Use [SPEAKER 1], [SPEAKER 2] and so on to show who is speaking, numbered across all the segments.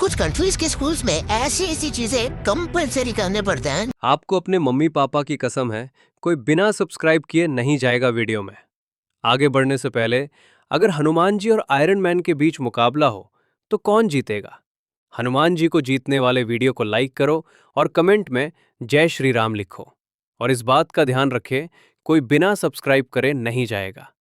[SPEAKER 1] कुछ कंट्रीज के स्कूल्स में ऐसी चीजें कंपलसरी करने पड़ते हैं।
[SPEAKER 2] आपको अपने मम्मी पापा की कसम है, कोई बिना सब्सक्राइब किए नहीं जाएगा वीडियो में। आगे बढ़ने से पहले, अगर हनुमान जी और आयरन मैन के बीच मुकाबला हो तो कौन जीतेगा? हनुमान जी को जीतने वाले वीडियो को लाइक करो और कमेंट में जय श्री राम लिखो। और इस बात का ध्यान रखें, कोई बिना सब्सक्राइब करे नहीं जाएगा।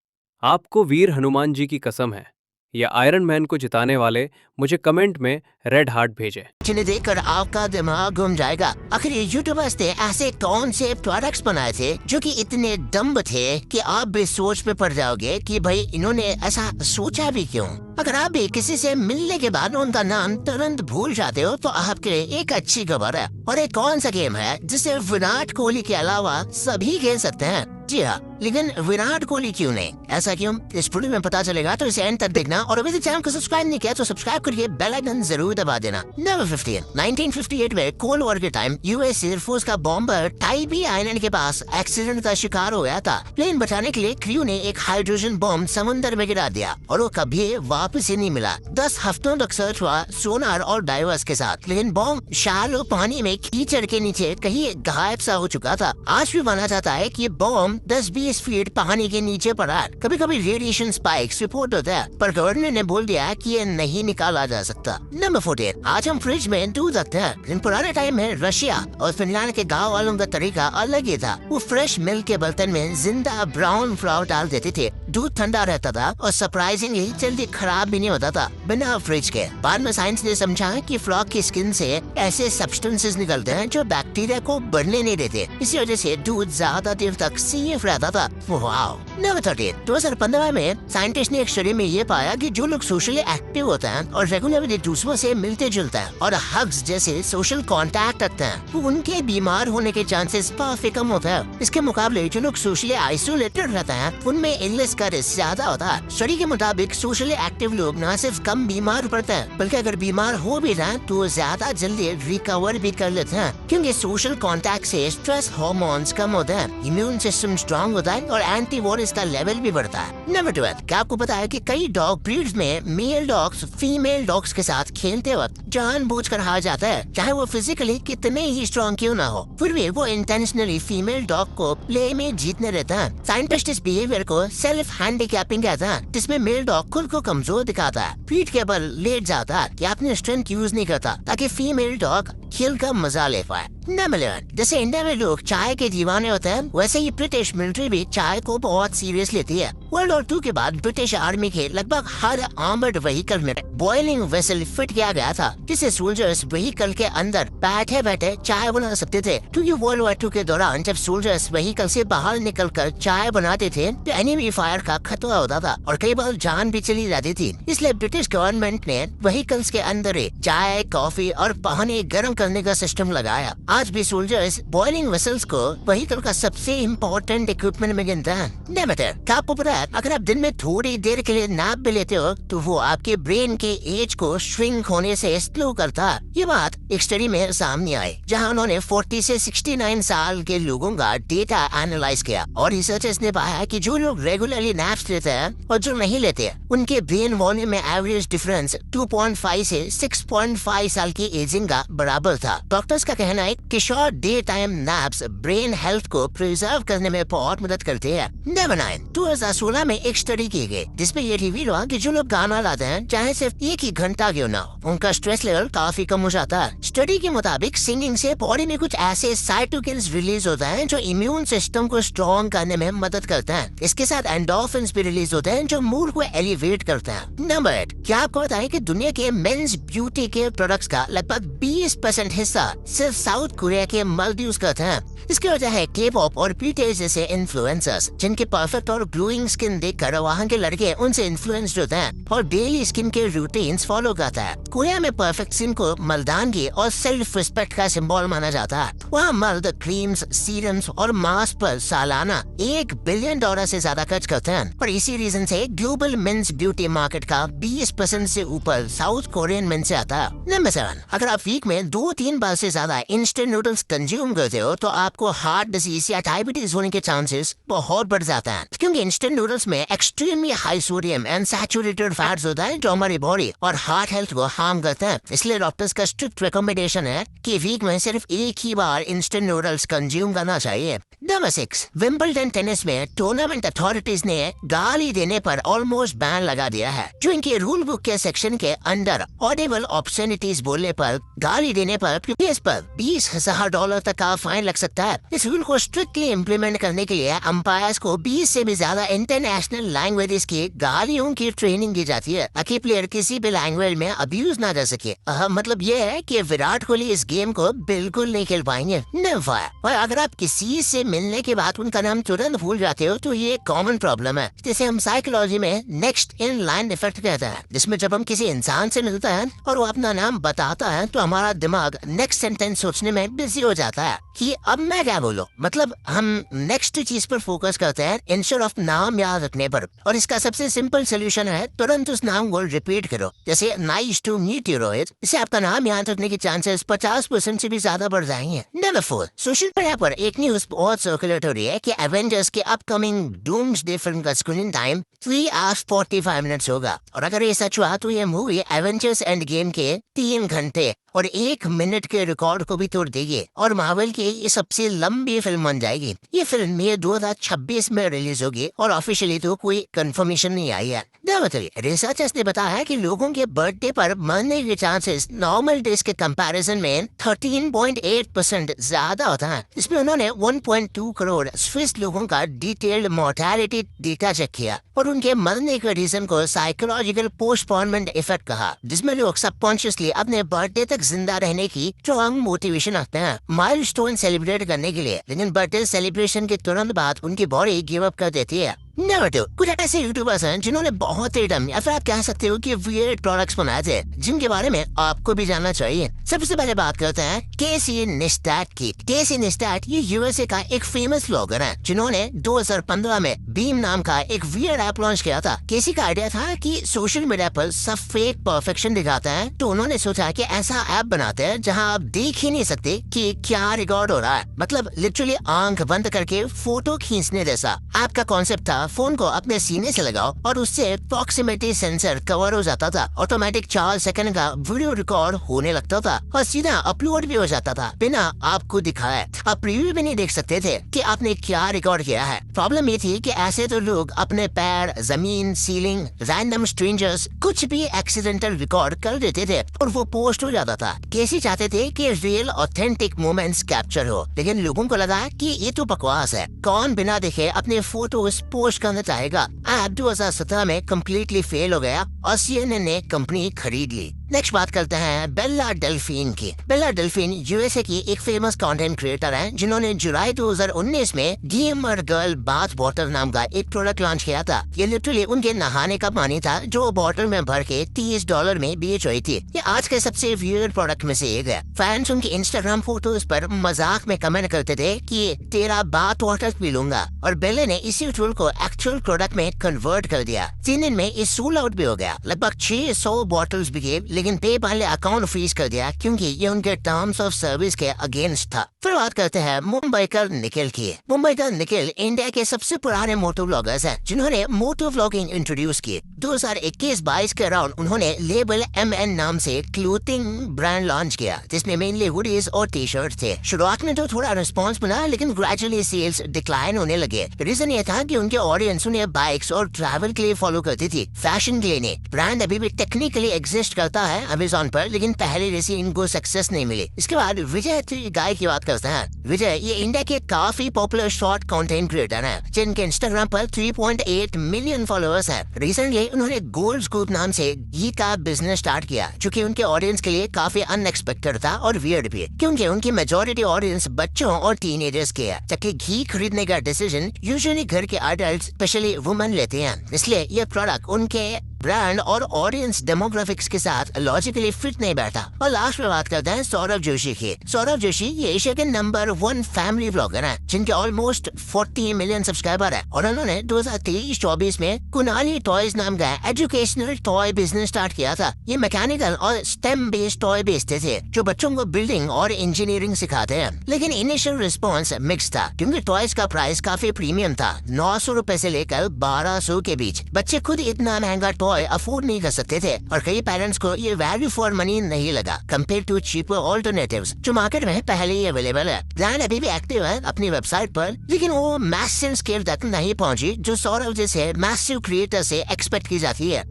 [SPEAKER 2] आपको वीर हनुमान जी की कसम है या आयरन मैन को जिताने वाले मुझे कमेंट में रेड हार्ट भेजें।
[SPEAKER 1] जिन्हें देखकर आपका दिमाग घूम जाएगा। आखिर ये यूट्यूबर्स ने ऐसे कौन से प्रोडक्ट्स बनाए थे जो कि इतने डम्ब थे कि आप भी सोच में पड़ जाओगे कि भाई इन्होंने ऐसा सोचा भी क्यों। अगर आप भी किसी से मिलने के बाद उनका नाम तुरंत भूल जाते हो तो आपके लिए एक अच्छी खबर है। और एक कौन सा गेम है जिसे विराट कोहली के अलावा सभी खेल सकते हैं? जी हाँ, लेकिन विराट कोहली क्यों नहीं? ऐसा क्यों, इस वीडियो में पता चलेगा, तो इसे एंड तक देखना। और अभी तक चैनल को सब्सक्राइब नहीं किया तो सब्सक्राइब करके बेल आइकन जरूर दबा देना। नंबर 15, 1958 में कोल्ड वॉर के टाइम यूएस एयरफोर्स का बॉम्बर टाइबी आइलैंड के पास एक्सीडेंट का शिकार हो गया था। प्लेन बचाने के लिए क्रू ने एक हाइड्रोजन बॉम्ब समुद्र में गिरा दिया और वो कभी वापस ही नहीं मिला। 10 हफ्तों तक सर्च हुआ सोनार और डाइवर्स के साथ, लेकिन बॉम्ब शैलो पानी में कीचड़ के नीचे कहीं गायब सा हो चुका था। आज भी माना जाता है कि बॉम्ब 10-20 फीट पानी के नीचे पड़ा। कभी कभी रेडिएशन स्पाइक्स रिपोर्ट होता है, पर गवर्नर ने बोल दिया कि ये नहीं निकाला जा सकता। नंबर 14, आज हम फ्रिज में दूध रखते हैं, लेकिन पुराने टाइम में रशिया और फिनलैंड के गांव वालों का तरीका अलग ही था। वो फ्रेश मिल्क के बर्तन में जिंदा ब्राउन फ्लावर डाल देते थे। दूध ठंडा रहता था और सरप्राइजिंगली जल्दी खराब भी नहीं होता था बिना फ्रिज के। बाद में साइंस ने समझा कि फ्रॉग की स्किन से ऐसे सब्सटेंसेस निकलते हैं जो बैक्टीरिया को बढ़ने नहीं देते। इसी वजह से दूध ज्यादा देर तक सेफ रहता था। वाओ। नंबर 13, 2015 में साइंटिस्ट ने एक स्टडी में ये पाया कि जो लोग सोशली एक्टिव होते हैं और रेगुलरली दूसरों से मिलते जुलते हैं और हग्स जैसे सोशल कांटेक्ट रखते हैं, उनके बीमार होने के चांसेस काफी कम होते हैं। इसके मुकाबले जो लोग सोशली आइसोलेटेड रहते हैं उनमें इलनेस का रिस्क ज्यादा होता है। स्टडी के मुताबिक सोशली एक्टिव लोग न सिर्फ कम बीमार पड़ते हैं, बल्कि अगर बीमार हो भी जाए तो ज्यादा जल्दी रिकवर भी कर लेते हैं, क्योंकि सोशल कांटेक्ट से स्ट्रेस हार्मोन्स कम होते हैं, इम्यून सिस्टम स्ट्रॉन्ग होता है और एंटीबॉडीज का लेवल भी बढ़ता है। नंबर 12, क्या आपको पता है कि कई डॉग ब्रीड्स में मेल डॉग्स फीमेल डॉग्स के साथ खेलते वक्त जानबूझकर हार जाता है, चाहे वो फिजिकली कितने ही स्ट्रॉन्ग क्यों ना हो, फिर भी वो इंटेंशनली फीमेल डॉग को प्ले में जीतने रहता है। साइंटिस्ट इस बिहेवियर को सेल्फ हैंडीकैपिंग कहता है, जिसमें मेल डॉग खुद को कमजोर दिखाता है, पीठ के बल लेट जाता है या अपनी स्ट्रेंथ यूज नहीं करता ताकि फीमेल डॉग खेल का मजा ले पाए। नंबर 11, जैसे इंडिया में लोग चाय के दीवाने होते हैं, वैसे ही ब्रिटिश मिलिट्री भी चाय को बहुत सीरियस लेती है। वर्ल्ड वॉर 2 के बाद ब्रिटिश आर्मी के लगभग हर आर्मर्ड व्हीकल में बॉइलिंग वेसल फिट किया गया था, जिससे सोल्जर्स व्हीकल के अंदर बैठे बैठे चाय बना सकते थे। क्योंकि वर्ल्ड वॉर 2 के दौरान जब सोल्जर्स व्हीकल से बाहर निकलकर चाय बनाते थे तो एनिमी फायर का खतरा होता था और कई बार जान भी चली जाती थी। इसलिए ब्रिटिश गवर्नमेंट ने व्हीकल्स के अंदर चाय, कॉफी और पानी गर्म करने का सिस्टम लगाया। आज भी सोल्जर्स बॉइलिंग वेसल्स को व्हीकल का सबसे इम्पोर्टेंट इक्विपमेंट में गिनते हैं। नंबर 13, क्या आपको पता है अगर आप दिन में थोड़ी देर के लिए नैप भी लेते हो तो वो आपके ब्रेन के एज को श्रिंक होने से स्लो करता है। ये बात एक स्टडी में सामने आई, जहां उन्होंने 40 से 69 साल के लोगों का डेटा एनालाइज किया और रिसर्चर्स ने पाया कि जो लोग रेगुलरली नैप्स लेते हैं और जो नहीं लेते, उनके ब्रेन वॉल्यूम में एवरेज डिफरेंस 2.5 से 6.5 साल की एजिंग का बराबर था। डॉक्टर्स का कहना है कि short day time naps brain health को प्रिजर्व करने में बहुत मदद करते हैं। नंबर 9, 2016 में एक स्टडी की गई जिसमें ये रिवील हुआ कि जो लोग गाना लाते हैं, चाहे सिर्फ एक ही घंटा क्यों ना हो, उनका स्ट्रेस लेवल काफी कम हो जाता है। स्टडी के मुताबिक सिंगिंग से बॉडी में कुछ ऐसे साइटोकिन्स रिलीज होता है जो इम्यून सिस्टम को स्ट्रॉन्ग करने में मदद करते हैं। इसके साथ एंडोर्फिन्स भी रिलीज होते हैं जो मूड को एलिवेट करते हैं। नंबर 8, क्या आपको पता है कि दुनिया के मेंस ब्यूटी के प्रोडक्ट्स का लगभग 20% हिस्सा सिर्फ साउथ कोरिया के मर्द यूज करते हैं? इसकी वजह है K-pop और BTS जैसे इन्फ्लुएंसर्स, जिनके परफेक्ट और ग्लोइंग स्किन देखकर वहाँ के लड़के उनसे इन्फ्लुएंस्ड होते हैं और डेली स्किन के रूटीन्स फॉलो करता है। कोरिया में परफेक्ट स्किन को मर्दानगी और सेल्फ रिस्पेक्ट का सिंबल माना जाता है। वहाँ मर्द क्रीम्स, सीरम्स और मास्क पर सालाना $1 बिलियन से ज्यादा खर्च करते हैं। पर इसी रीजन से ग्लोबल मेंस ब्यूटी मार्केट का 20% से ऊपर साउथ कोरियन मेन से आता है। नंबर 7, अगर आप वीक में 2-3 बार से ज्यादा इंस्टेंट नूडल्स कंज्यूम करते हो तो आपको हार्ट डिजीज या डायबिटीज होने के चांसेस बहुत बढ़ जाता है, क्योंकि इंस्टेंट नूडल्स में extremely high sodium and saturated fats होता है जो हमारी बॉडी और हार्ट हेल्थ को हार्म करता है। इसलिए डॉक्टर्स का स्ट्रिक्ट रिकमेंडेशन है कि वीक में सिर्फ एक ही बार इंस्टेंट नूडल्स कंज्यूम करना चाहिए। नंबर 6, विंबलडन टेनिस में टूर्नामेंट अथॉरिटीज ने गाली देने पर ऑलमोस्ट बैन लगा दिया है, जो इनके रूल बुक के सेक्शन के अंडर ऑडिबल ऑब्ससेनिटीज बोलने पर, गाली देने पर प्लेयर्स पर $20,000 तक का फाइन लग सकता है। इस रूल को स्ट्रिक्टली इम्प्लीमेंट करने के लिए अंपायर्स को 20 से भी ज्यादा इंटरनेशनल लैंग्वेजेस की गालियों की ट्रेनिंग दी जाती है ताकि प्लेयर किसी भी लैंग्वेज में अब्यूज ना कर सके। मतलब ये है कि विराट कोहली इस गेम को बिल्कुल नहीं खेल पाएंगे। और अगर आप किसी से मिलने के बाद उनका नाम तुरंत भूल जाते हो तो ये कॉमन प्रॉब्लम है, जिसे हम साइकोलॉजी में नेक्स्ट इन लाइन इफेक्ट कहते हैं, जिसमें जब हम किसी इंसान से मिलता है और वो अपना नाम बताता है तो हमारा दिमाग नेक्स्ट सेंटेंस सोचने में बिजी हो जाता है कि अब मैं क्या बोलूं। मतलब हम नेक्स्ट चीज पर फोकस करते हैं इंस्टेड ऑफ नाम याद रखने पर। और इसका सबसे सिंपल सोल्यूशन है तुरंत उस नाम को रिपीट करो, जैसे nice to meet you Rohit. इससे आपका नाम याद रखने के चांसेस 50% से भी ज्यादा बढ़ जाएंगे। नंबर 4, सोशल मीडिया पर एक न्यूज बहुत सर्कुलेट हो रही है कि एवेंजर्स के अपकमिंग डूम्सडे फिल्म का स्क्रीनिंग टाइम 3 hours 45 minutes होगा। और अगर ये सच हुआ तो ये मूवी एवेंजर्स एंड गेम के 3 घंटे और 1 मिनट के रिकॉर्ड को भी तोड़ देगी और मार्वल की ये सबसे लंबी फिल्म बन जाएगी। ये फिल्म में 2026 में रिलीज होगी और ऑफिशियली तो कोई कंफर्मेशन नहीं आई है। रिसर्चर्स ने बताया कि लोगों के बर्थडे पर मरने के चांसेस नॉर्मल डेज के कंपैरिजन में 13.8% ज्यादा होता है। इसमें उन्होंने 1.2 करोड़ स्विस लोगों का डिटेल्ड मोर्टेलिटी डेटा चेक किया और उनके मरने के रीजन को साइकोलॉजिकल पोस्टपोनमेंट इफेक्ट कहा, जिसमें लोग सबकॉन्शियसली अपने बर्थडे तक जिंदा रहने की स्ट्रॉन्ग मोटिवेशन रखते हैं माइलस्टोन सेलिब्रेट करने के लिए, लेकिन बर्थडे सेलिब्रेशन के तुरंत बाद उनकी बॉडी गिव अप कर देती है। नंबर 2, कुछ ऐसे यूट्यूबर्स हैं जिन्होंने बहुत ही डम या फिर आप कह सकते हो कि वियर्ड प्रोडक्ट्स बनाए थे, जिनके बारे में आपको भी जानना चाहिए। सबसे पहले बात करते हैं केसी नेस्टैट की। केसी नेस्टैट ये यूएसए का एक फेमस ब्लॉगर है जिन्होंने 2015 में बीम नाम का एक वियर्ड ऐप लॉन्च किया था। केसी का आइडिया था कि सोशल मीडिया पर सब फेक परफेक्शन दिखाता है, तो उन्होंने सोचा कि ऐसा ऐप बनाते हैं जहाँ आप देख ही नहीं सकते कि क्या रिकॉर्ड हो रहा है, मतलब लिटरली आंख बंद करके फोटो खींचने जैसा। ऐप का कॉन्सेप्ट था फोन को अपने सीने से लगाओ और उससे प्रॉक्सिमिटी सेंसर कवर हो जाता था, ऑटोमेटिक 4 सेकंड का वीडियो रिकॉर्ड होने लगता था और सीधा अपलोड भी हो जाता था बिना आपको दिखाए। आप प्रीव्यू भी नहीं देख सकते थे कि आपने क्या रिकॉर्ड किया है। प्रॉब्लम ये थी कि ऐसे तो लोग अपने पैर, जमीन, सीलिंग, रैंडम स्ट्रेंजर्स कुछ भी एक्सीडेंटल रिकॉर्ड कर देते थे और वो पोस्ट हो जाता था। केसी चाहते थे कि रियल ऑथेंटिक मोमेंट्स कैप्चर हो, लेकिन लोगों को लगा कि ये तो बकवास है, कौन बिना देखे अपने फोटोज पोस्ट करना चाहेगा। ऐप 2017 में कम्प्लीटली फेल हो गया और CNN ने कंपनी खरीद ली। नेक्स्ट बात करते हैं बेला डेल्फिन की। बेला डेल्फिन यूएसए की एक फेमस कंटेंट क्रिएटर है जिन्होंने जुलाई 2019 में गेमर गर्ल बाथ वाटर नाम का एक प्रोडक्ट लॉन्च किया था। ये लिटरली उनके नहाने का पानी था जो बोतल में भर के $30 में बेच रही थी। ये आज के सबसे वियर्ड प्रोडक्ट में से एक है। फैंस उनकी इंस्टाग्राम फोटोज पर मजाक में कमेंट करते थे कि तेरा बाथ वाटर पी लूंगा, और बेले ने इसी टूल को एक्चुअल प्रोडक्ट में कन्वर्ट कर दिया। 3 दिन में ये सोल्ड आउट भी हो गया। लगभग 600 बॉटल्स बिके, लेकिन पेपाल ने अकाउंट फ्रीज कर दिया क्योंकि ये उनके टर्म्स ऑफ सर्विस के अगेंस्ट था। फिर बात करते हैं मुंबईकर निखिल की। मुंबईकर निखिल इंडिया के सबसे पुराने मोटो व्लॉगर्स हैं जिन्होंने मोटो व्लॉगिंग इंट्रोड्यूस की। 2021-22 के अराउंड उन्होंने लेबल MN नाम से क्लोथिंग ब्रांड लॉन्च किया जिसमें मेनली हुडीज और टी शर्ट थे। शुरुआत में तो थोड़ा रिस्पॉन्स मिला, लेकिन ग्रेजुअली सेल्स डिक्लाइन होने लगे। रीजन ये था कि उनके ऑडियंस उन्हें बाइक्स और ट्रैवल के लिए फॉलो करती थी, फैशन के लिए नहीं। ब्रांड अभी भी टेक्निकली एग्जिस्ट करता है अमेज़न पर, लेकिन पहले जैसी इनको सक्सेस नहीं मिली। इसके बाद विजय गाय की बात करते हैं। विजय ये इंडिया के काफी पॉपुलर शॉर्ट कंटेंट क्रिएटर हैं जिनके इंस्टाग्राम पर 3.8 मिलियन फॉलोअर्स हैं। रिसेंटली उन्होंने गोल्ड स्कूप नाम से घी का बिजनेस स्टार्ट किया जो कि उनके ऑडियंस के लिए काफी अनएक्सपेक्टेड था और वियर्ड भी, क्योंकि उनकी मेजोरिटी ऑडियंस बच्चों और टीनेजर्स के है, जबकि घी खरीदने का डिसीजन यूजुअली घर के अडल्ट स्पेशली वुमेन लेते हैं। इसलिए ये प्रोडक्ट उनके ब्रांड और ऑडियंस डेमोग्राफिक्स के साथ लॉजिकली फिट नहीं बैठा। और लास्ट में बात करते हैं सौरभ जोशी की। सौरभ जोशी ये एशिया के नंबर 1 फैमिली ब्लॉगर हैं, जिनके ऑलमोस्ट 40 मिलियन सब्सक्राइबर है। और उन्होंने 2023-24 में कुनाली टॉयज नाम का एजुकेशनल टॉय बिजनेस स्टार्ट किया था। ये मैकेनिकल और स्टेम बेस्ड टॉय बेचते थे जो बच्चों को बिल्डिंग और इंजीनियरिंग सिखाते हैं। लेकिन इनिशियल रिस्पॉन्स मिक्स था, क्योंकि टॉयज का प्राइस काफी प्रीमियम था, 900 रुपए से लेकर 1200 के बीच। बच्चे खुद इतना महंगा टॉय अफोर्ड नहीं कर सकते थे और कई पेरेंट्स को ये वैल्यू फॉर मनी नहीं लगा कंपेयर टू चीपर ऑल्टरनेटिव्स जो मार्केट में पहले ही अवेलेबल है। ब्रांड अभी भी एक्टिव है अपनी वेबसाइट पर, लेकिन वो मैसिव स्केल तक नहीं पहुंची जो सौरभ जैसे मैसिव क्रिएटर से एक्सपेक्ट की जाती है।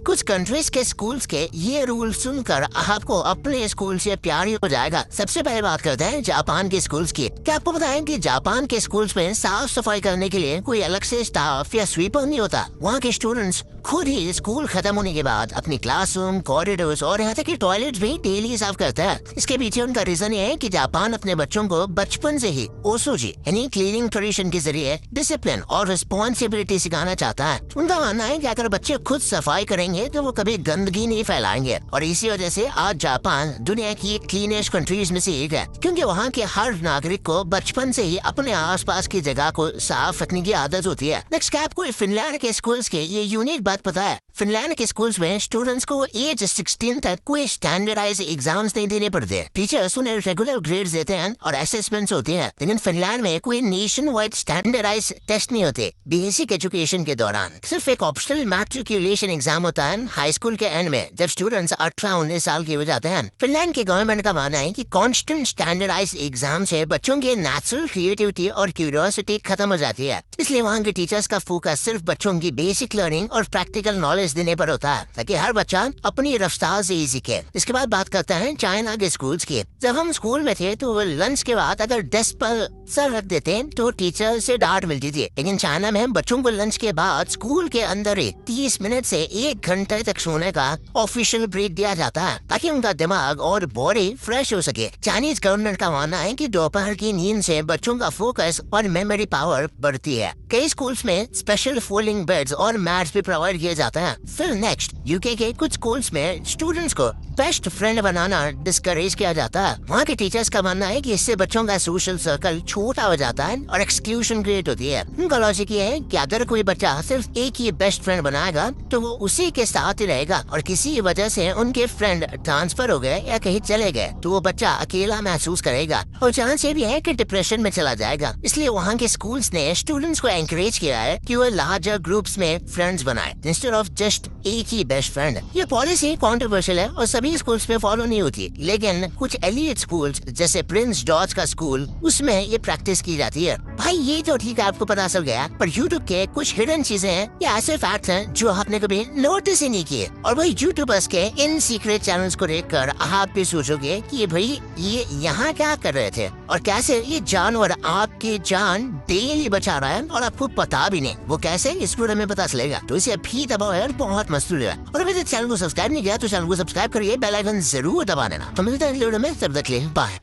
[SPEAKER 1] कुछ कंट्रीज के स्कूल्स के ये रूल सुनकर आपको अपने स्कूल से प्यार हो जाएगा। सबसे पहले बात करते हैं जापान के स्कूल्स की। क्या आपको पता है कि जापान के स्कूल्स में साफ सफाई करने के लिए कोई अलग से स्टाफ या स्वीपर नहीं होता। वहाँ के स्टूडेंट्स खुद ही स्कूल खत्म होने के बाद अपनी क्लासरूम, कॉरिडोर्स और यहाँ तक कि टॉयलेट भी डेली साफ करता है। इसके पीछे उनका रीजन ये है कि जापान अपने बच्चों को बचपन से ही ओसोजी यानी क्लीनिंग ट्रेडिशन के जरिए डिसिप्लिन और रिस्पॉन्सिबिलिटी सिखाना चाहता है। उनका मानना है कि अगर बच्चे खुद सफाई करेंगे तो वो कभी गंदगी नहीं फैलाएंगे और इसी वजह से आज जापान दुनिया की क्लीनेस्ट कंट्रीज में से एक है, क्योंकि वहाँ के हर नागरिक को बचपन से ही अपने आसपास की जगह को साफ रखने की आदत होती है। नेक्स्ट क्या आपको फिनलैंड के स्कूल्स के ये यूनिक बात पता है? फिनलैंड के स्कूल्स में स्टूडेंट्स को एज 16 तक कोई स्टैंडर्डाइज एग्जाम्स नहीं देने पड़ते। टीचर्स उन्हें रेगुलर ग्रेड्स देते हैं और असेसमेंट्स होते हैं, लेकिन फिनलैंड में कोई नेशन वाइड स्टैंडर्डाइज टेस्ट नहीं होते। बेसिक एजुकेशन के दौरान सिर्फ एक ऑप्शनल मैट्रिकुलेशन एग्जाम होता है हाई स्कूल के एंड में, जब स्टूडेंट्स 18-19 साल के हो जाते हैं। फिनलैंड के गवर्नमेंट का मानना है कि कॉन्स्टेंट स्टैंडर्डाइज एग्जाम से बच्चों की नेचुरल क्रिएटिविटी और क्यूरियोसिटी खत्म हो जाती है। इसलिए वहाँ के टीचर्स का फोकस सिर्फ बच्चों की बेसिक लर्निंग और प्रैक्टिकल नॉलेज देने पर होता है, ताकि हर बच्चा अपनी रफ्तार से ही सीखे। इसके बाद बात करते हैं चाइना के स्कूल्स की। जब हम स्कूल में थे तो लंच के बाद अगर डेस्क पर सर रख देते तो टीचर से डांट मिलती थी, लेकिन चाइना में बच्चों को लंच के बाद स्कूल के अंदर ही 30 मिनट से 1 घंटे तक सोने का ऑफिशियल ब्रेक दिया जाता है, ताकि उनका दिमाग और बॉडी फ्रेश हो सके। चाइनीज गवर्नमेंट का मानना है कि दोपहर की नींद से बच्चों का फोकस और मेमोरी पावर बढ़ती है। कई स्कूल्स में स्पेशल फोल्डिंग बेड्स और मैट्स भी प्रोवाइड किए जाते हैं। फिर नेक्स्ट यूके के कुछ स्कूल्स में स्टूडेंट्स को बेस्ट फ्रेंड बनाना डिस्करेज किया जाता है। वहाँ के टीचर्स का मानना है कि इससे बच्चों का सोशल सर्कल छोटा हो जाता है और एक्सक्लूजन क्रिएट होती है। उनका लॉजिक ये है कि अगर कोई बच्चा सिर्फ एक ही बेस्ट फ्रेंड बनाएगा तो वो उसी के साथ ही रहेगा, और किसी वजह से उनके फ्रेंड ट्रांसफर हो गए या कहीं चले गए तो वो बच्चा अकेला महसूस करेगा और चांस ये भी है कि डिप्रेशन में चला जाएगा। इसलिए वहाँ के स्कूल्स ने स्टूडेंट्स को एनकरेज किया है कि वो लार्जर ग्रुप्स में फ्रेंड्स बनाए इंस्टेड ऑफ जस्ट एक ही बेस्ट फ्रेंड। ये पॉलिसी कॉन्ट्रोवर्शियल है और सभी स्कूल्स में फॉलो नहीं होती, लेकिन कुछ एलिट स्कूल्स जैसे प्रिंस जॉर्ज का स्कूल उसमें ये प्रैक्टिस की जाती है। भाई ये तो ठीक है, आपको पता चल गया, पर यूट्यूब के कुछ हिडन चीजें हैं या ऐसे फैक्ट्स हैं जो आपने कभी नोटिस ही नहीं किए। और भाई यूट्यूबर्स के इन सीक्रेट चैनल्स को देखकर आप भी सोचोगे कि भाई ये यहाँ क्या कर रहे थे और कैसे ये जानवर आपकी जान डेली बचा रहा है और आपको पता भी नहीं। वो कैसे, इस वीडियो में पता चलेगा, तो इसे अभी दबाओ यार, बहुत मस्त वीडियो है। और अभी तक चैनल को सब्सक्राइब नहीं किया तो चैनल को सब्सक्राइब करिए, बेल आइकन जरूर दबा देना। तो मिलते हैं अगले वीडियो में, तब तक के लिए बाय।